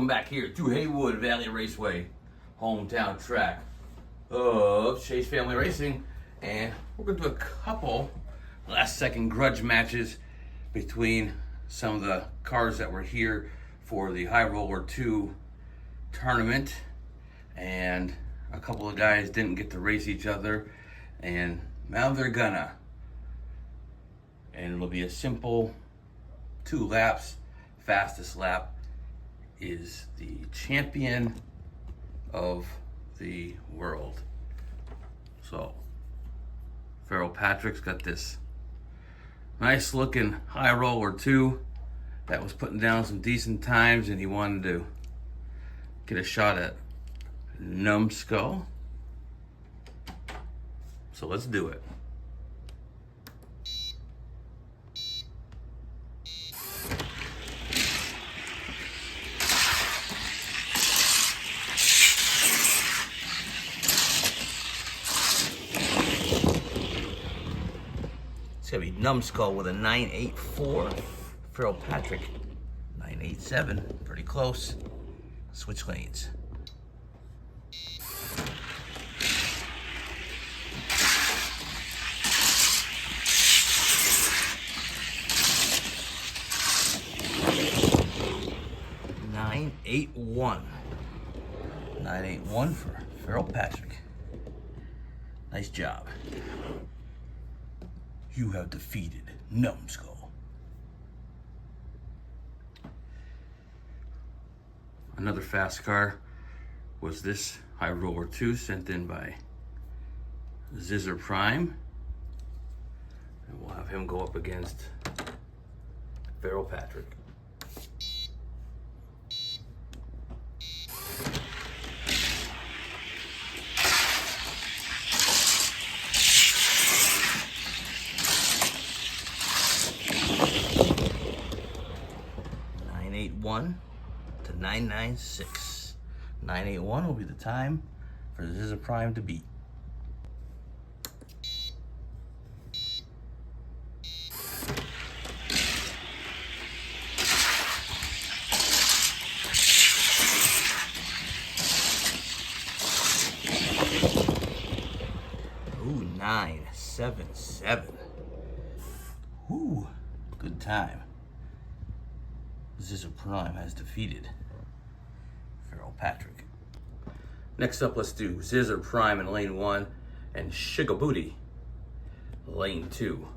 welcome back here to Haywood Valley Raceway, hometown track of Chase Family Racing. And we're going to do a couple last second grudge matches between some of the cars that were here for the High Roller 2 tournament. And a couple of guys didn't get to race each other, and now they're gonna. And it'll be a simple 2 laps. Fastest lap is the champion of the world. So Farrell Patrick's got this nice looking High Roller 2 that was putting down some decent times, and he wanted to get a shot at Numbskull. So let's do it. It's gonna be Numbskull with a 984. Farrell Patrick 987. Pretty close. Switch lanes. Nine, 8-1. 981 for Farrell Patrick. Nice job. You have defeated Numbskull. Another fast car was this High Roller 2 sent in by Zizzer Prime. And we'll have him go up against Farrell Patrick. To 996. 981 will be the time for Zizzer Prime to beat. Ooh, 977. Ooh, good time. Zizzer Prime has defeated Farrell Patrick. Next up, let's do Zizzer Prime in lane 1 and Sugar Booty lane 2.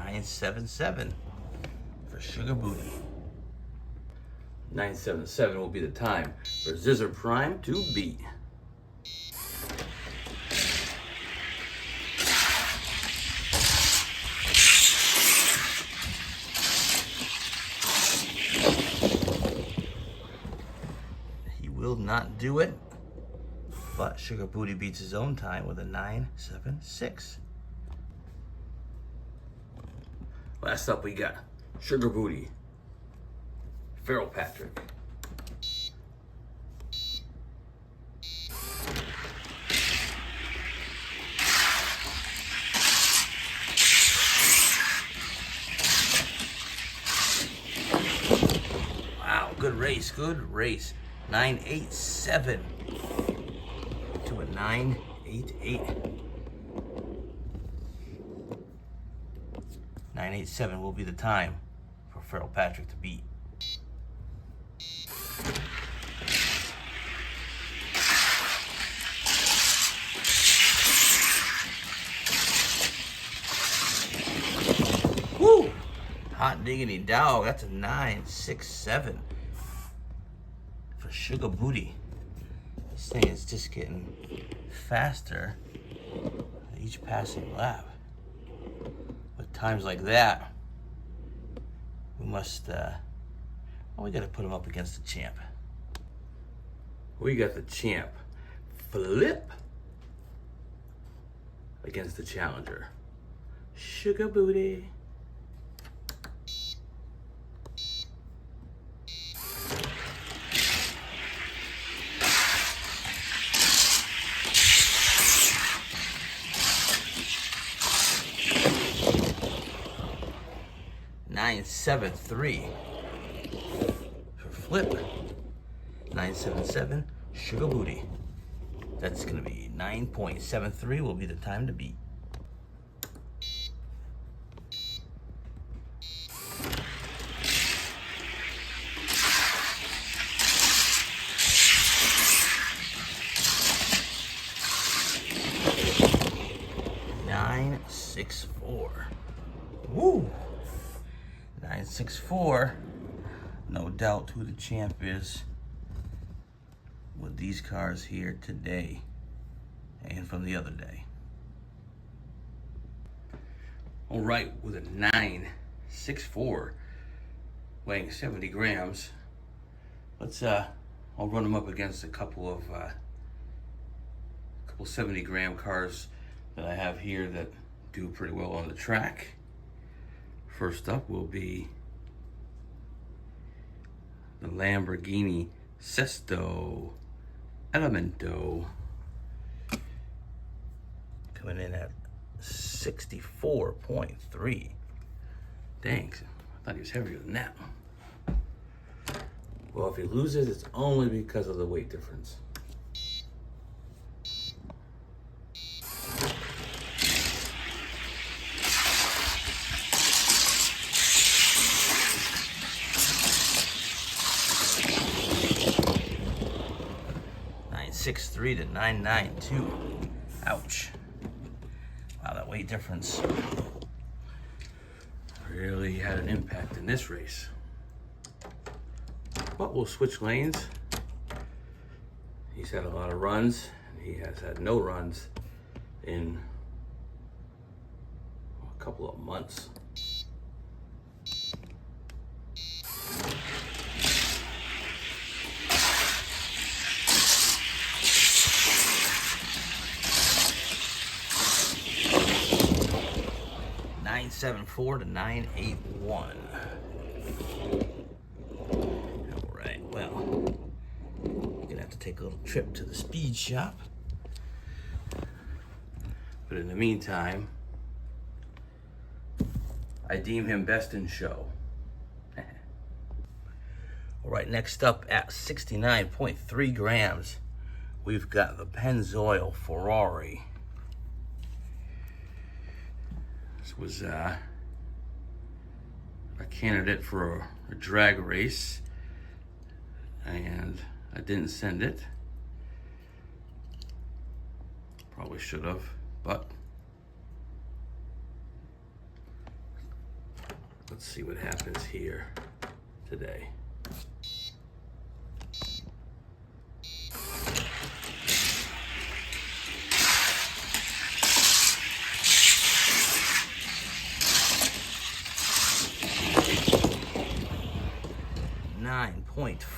$977 for Sugar Booty. 977 will be the time for Zizzer Prime to beat. He will not do it, but Sugar Booty beats his own time with a 976. Last up, we got Sugar Booty, Farrell Patrick. Wow, good race, good race. 987 to a 988. 987 will be the time for Farrell Patrick to beat. Woo! Hot diggity dog. That's a 967 for Sugar Booty. This thing is just getting faster each passing lap. With times like that, we must, well, we gotta put him up against the champ. We got the champ, Flip, against the challenger, Sugar Booty. 973 for Flip. 977 Sugar Booty. That's gonna be 9.73 will be the time to beat. Nine, 6, 4. Woo! 964. No doubt who the champ is with these cars here today and from the other day. All right, with a 964 weighing 70 grams, let's I'll run them up against a couple 70-gram cars that I have here that do pretty well on the track. First up will be the Lamborghini Sesto Elemento, coming in at 64.3. Dang, I thought he was heavier than that. Well, if he loses, it's only because of the weight difference. .63 to 992. Ouch. Wow, that weight difference really had an impact in this race. But we'll switch lanes. He's had a lot of runs. He has had no runs in a couple of months. .74 to 981. All right, well, you're gonna have to take a little trip to the speed shop. But in the meantime, I deem him best in show. All right, next up at 69.3 grams, we've got the Pennzoil Ferrari. This was a candidate for a drag race, and I didn't send it. Probably should have, but let's see what happens here today.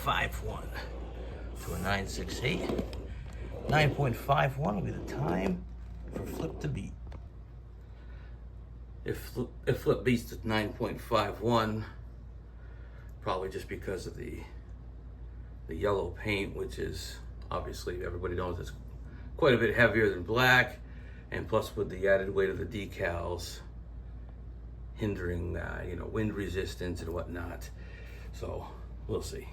.51 to a 968. 9.51 will be the time for Flip to beat. If Flip beats the 9.51, probably just because of the yellow paint, which is obviously, everybody knows it's quite a bit heavier than black, and plus with the added weight of the decals hindering wind resistance and whatnot. So we'll see.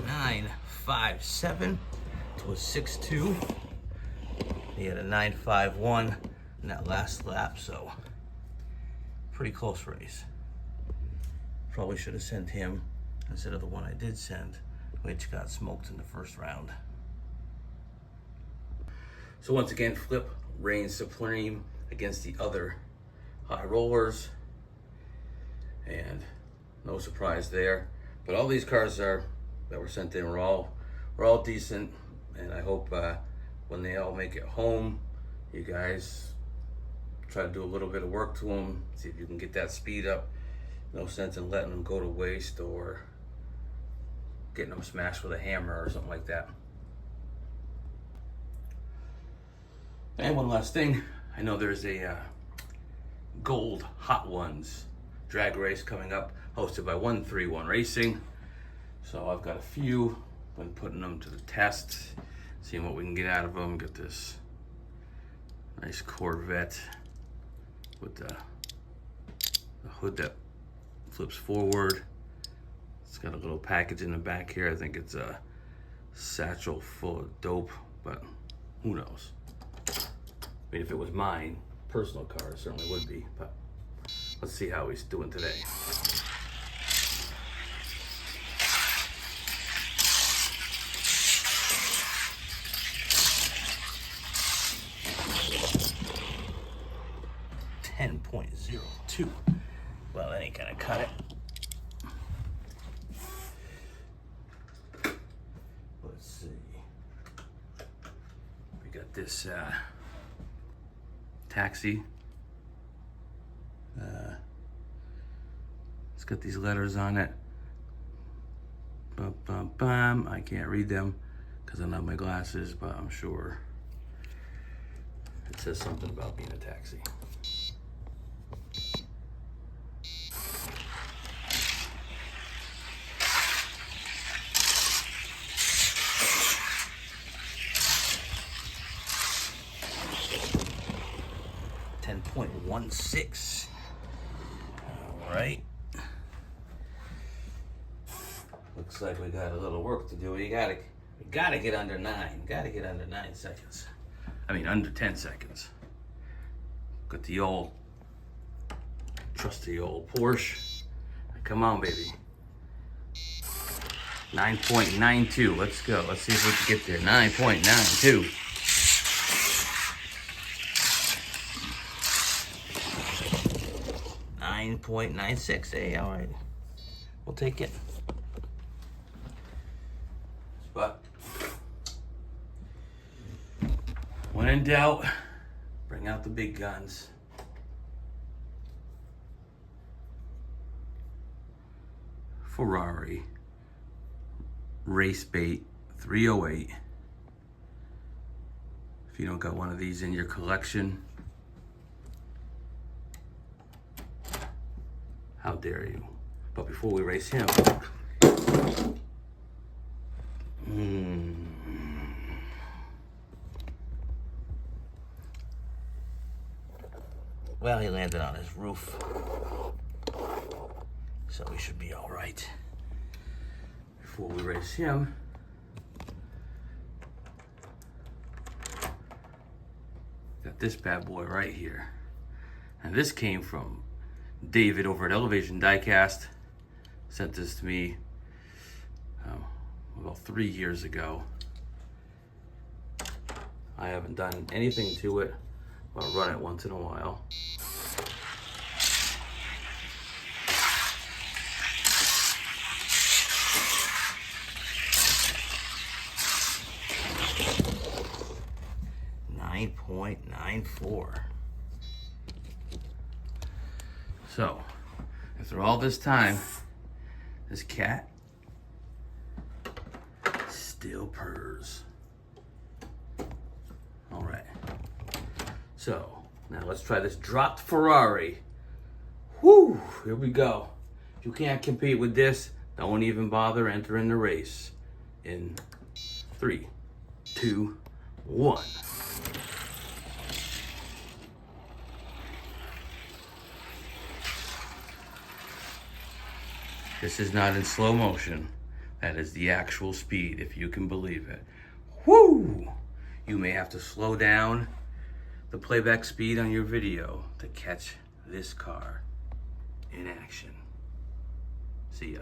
.957 to a 6.2. He had a 9.51 in that last lap, so pretty close race. Probably should have sent him instead of the one I did send, which got smoked in the first round. So once again, Flip reigns supreme against the other high rollers, and no surprise there. But all these cars that were sent in were all decent, and I hope when they all make it home, you guys try to do a little bit of work to them, see if you can get that speed up. No sense in letting them go to waste or getting them smashed with a hammer or something like that. And one last thing, I know there's a Gold Hot Ones drag race coming up. hosted by 131 Racing. So I've got a few, been putting them to the test, seeing what we can get out of them. Get this nice Corvette with the hood that flips forward. It's got a little package in the back here. I think it's a satchel full of dope, but who knows? I mean, if it was mine, personal car, it certainly would be, but let's see how he's doing today. .02. Well, that ain't gonna cut it. Let's see. We got this taxi. It's got these letters on it. Bum, bum, bum. I can't read them because I don't have my glasses, but I'm sure it says something about being a taxi. .16. All right. Looks like we got a little work to do. We gotta get under 9. Gotta get under 9 seconds. I mean, under 10 seconds. Got the old trusty old Porsche. Come on, baby. 9.92. Let's go. Let's see if we can get there. 9.92. .96. Hey, all right, we'll take it. But when in doubt, bring out the big guns. Ferrari Race Bait 308. If you don't got one of these in your collection, how dare you? But before we race him, well, he landed on his roof, so we should be all right. Before we race him, got this bad boy right here. And this came from David over at Elevation Diecast. Sent this to me about 3 years ago. I haven't done anything to it, but I'll run it once in a while. .94. So, after all this time, this cat still purrs. All right. So, now let's try this dropped Ferrari. Whew, here we go. If you can't compete with this, don't even bother entering the race. In 3, 2, 1. This is not in slow motion. That is the actual speed, if you can believe it. Whoo! You may have to slow down the playback speed on your video to catch this car in action. See ya.